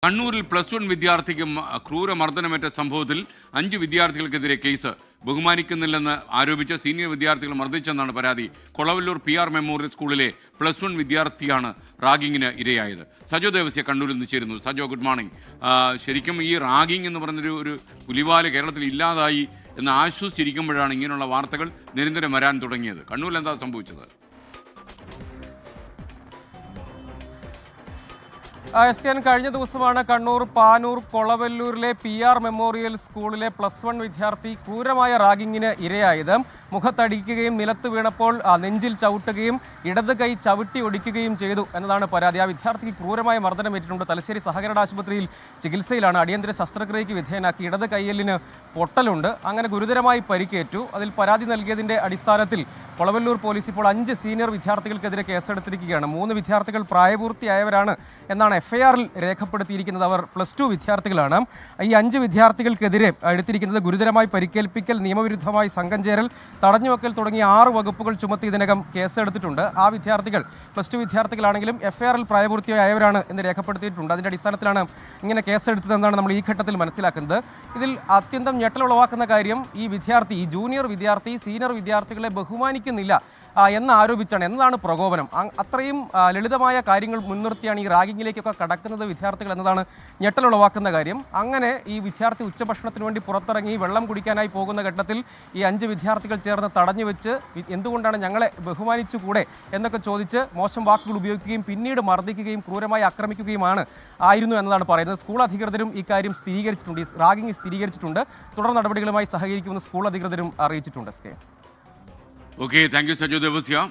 കണ്ണൂരിൽ +1 വിദ്യാർത്ഥിക്ക് ക്രൂരമർദ്ദനമേറ്റ സംഭവത്തിൽ 5 വിദ്യാർത്ഥികൾക്കെതിരെ കേസ്. ബഹുമാനിക്കുന്നില്ലെന്ന് ആരോപിച്ച് സീനിയർ വിദ്യാർത്ഥികൾ മർദ്ദിച്ചെന്നാണ് പരാതി. കൊളവല്ലൂർ PR മെമ്മോറിയൽ സ്കൂളിലെ +1 വിദ്യാർത്ഥിയാണ് റാഗിങ്ങിന് ഇരയായത്. സജോ ദേവസ്യ കണ്ണൂരിൽ നിന്ന് ചേരുന്നു. Sajo, good morning. ശരിക്കും ഈ റാഗിങ് എന്ന് പറഞ്ഞൊരു പുലിവാല് കേരളത്തിൽ ഇല്ലാതായി എന്ന് ആശ്വസിച്ചിരിക്കുമ്പോഴാണ് ഇങ്ങനെയുള്ള വാർത്തകൾ നിരന്തരം വരാൻ തുടങ്ങിയത്. കണ്ണൂരിൽ എന്താ സംഭവിച്ചത്? SKN കഴിഞ്ഞ ദിവസമാണ് കണ്ണൂർ പാനൂർ കൊളവല്ലൂരിലെ PR മെമ്മോറിയൽ സ്കൂളിലെ +1 വിദ്യാർത്ഥി ക്രൂരമായ റാഗിങ്ങിന് ഇരയായത്. മുഖത്തടിക്കുകയും നിലത്ത് വീണപ്പോൾ നെഞ്ചിൽ ചവിട്ടുകയും ഇടത് കൈ ചവിട്ടി ഒടിക്കുകയും ചെയ്തു എന്നതാണ് പരാതി. ആ വിദ്യാർത്ഥിക്ക് ക്രൂരമായ മർദ്ദനമേറ്റിട്ടുണ്ട്. തലശ്ശേരി സഹകരണ ആശുപത്രിയിൽ ചികിത്സയിലാണ്. അടിയന്തര ശസ്ത്രക്രിയയ്ക്ക് വിധേയനാക്കി. ഇടത് കൈയ്യലിന് പൊട്ടലുണ്ട്. അങ്ങനെ ഗുരുതരമായി പരിക്കേറ്റു. അതിൽ പരാതി നൽകിയതിൻ്റെ അടിസ്ഥാനത്തിൽ കൊളവല്ലൂർ പോലീസ് ഇപ്പോൾ 5 സീനിയർ വിദ്യാർത്ഥികൾക്കെതിരെ കേസെടുത്തിരിക്കുകയാണ്. 3 വിദ്യാർത്ഥികൾ പ്രായപൂർത്തിയായവരാണ് എന്നാണ് FIR-ൽ രേഖപ്പെടുത്തിയിരിക്കുന്നത്. അവർ +2 വിദ്യാർത്ഥികളാണ്. ഈ 5 വിദ്യാർത്ഥികൾക്കെതിരെ എടുത്തിരിക്കുന്നത് ഗുരുതരമായി പരിക്കേൽപ്പിക്കൽ, നിയമവിരുദ്ധമായി സംഘം ചേരൽ, തടഞ്ഞുവെക്കൽ തുടങ്ങിയ 6 വകുപ്പുകൾ ചുമത്തി ഇതിനകം കേസെടുത്തിട്ടുണ്ട്. ആ വിദ്യാർത്ഥികൾ +2 വിദ്യാർത്ഥികളാണെങ്കിലും FIR-ൽ പ്രായപൂർത്തിയായവരാണ് എന്ന് രേഖപ്പെടുത്തിയിട്ടുണ്ട്. അതിൻ്റെ അടിസ്ഥാനത്തിലാണ് ഇങ്ങനെ കേസെടുത്തതെന്നാണ് നമ്മൾ ഈ ഘട്ടത്തിൽ മനസ്സിലാക്കുന്നത്. ഇതിൽ അത്യന്തം ഞെട്ടലുളവാക്കുന്ന കാര്യം ഈ ജൂനിയർ വിദ്യാർത്ഥി സീനിയർ വിദ്യാർത്ഥികളെ ബഹുമാനിക്കുന്നില്ല എന്ന് ആരോപിച്ചാണ്. എന്നതാണ് പ്രകോപനം. അത്രയും ലളിതമായ കാര്യങ്ങൾ മുൻനിർത്തിയാണ് ഈ റാഗിങ്ങിലേക്കൊക്കെ കടക്കുന്നത് വിദ്യാർത്ഥികൾ എന്നതാണ് ഞെട്ടലുളവാക്കുന്ന കാര്യം. അങ്ങനെ ഈ വിദ്യാർത്ഥി ഉച്ചഭക്ഷണത്തിന് വേണ്ടി പുറത്തിറങ്ങി വെള്ളം കുടിക്കാനായി പോകുന്ന ഘട്ടത്തിൽ ഈ 5 വിദ്യാർത്ഥികൾ ചേർന്ന് തടഞ്ഞു വെച്ച് എന്തുകൊണ്ടാണ് ഞങ്ങളെ ബഹുമാനിച്ചുകൂടെ എന്നൊക്കെ ചോദിച്ച് മോശം വാക്കുകൾ ഉപയോഗിക്കുകയും പിന്നീട് മർദ്ദിക്കുകയും ക്രൂരമായി ആയിരുന്നു എന്നതാണ് പറയുന്നത്. സ്കൂൾ അധികൃതരും ഈ കാര്യം സ്ഥിരീകരിച്ചിട്ടുണ്ട്. ഈ റാഗിങ് സ്ഥിരീകരിച്ചിട്ടുണ്ട്. തുടർ നടപടികളുമായി സഹകരിക്കുമെന്ന് സ്കൂൾ അധികൃതരും അറിയിച്ചിട്ടുണ്ട്. Okay, thank you, Sajjo Devasya.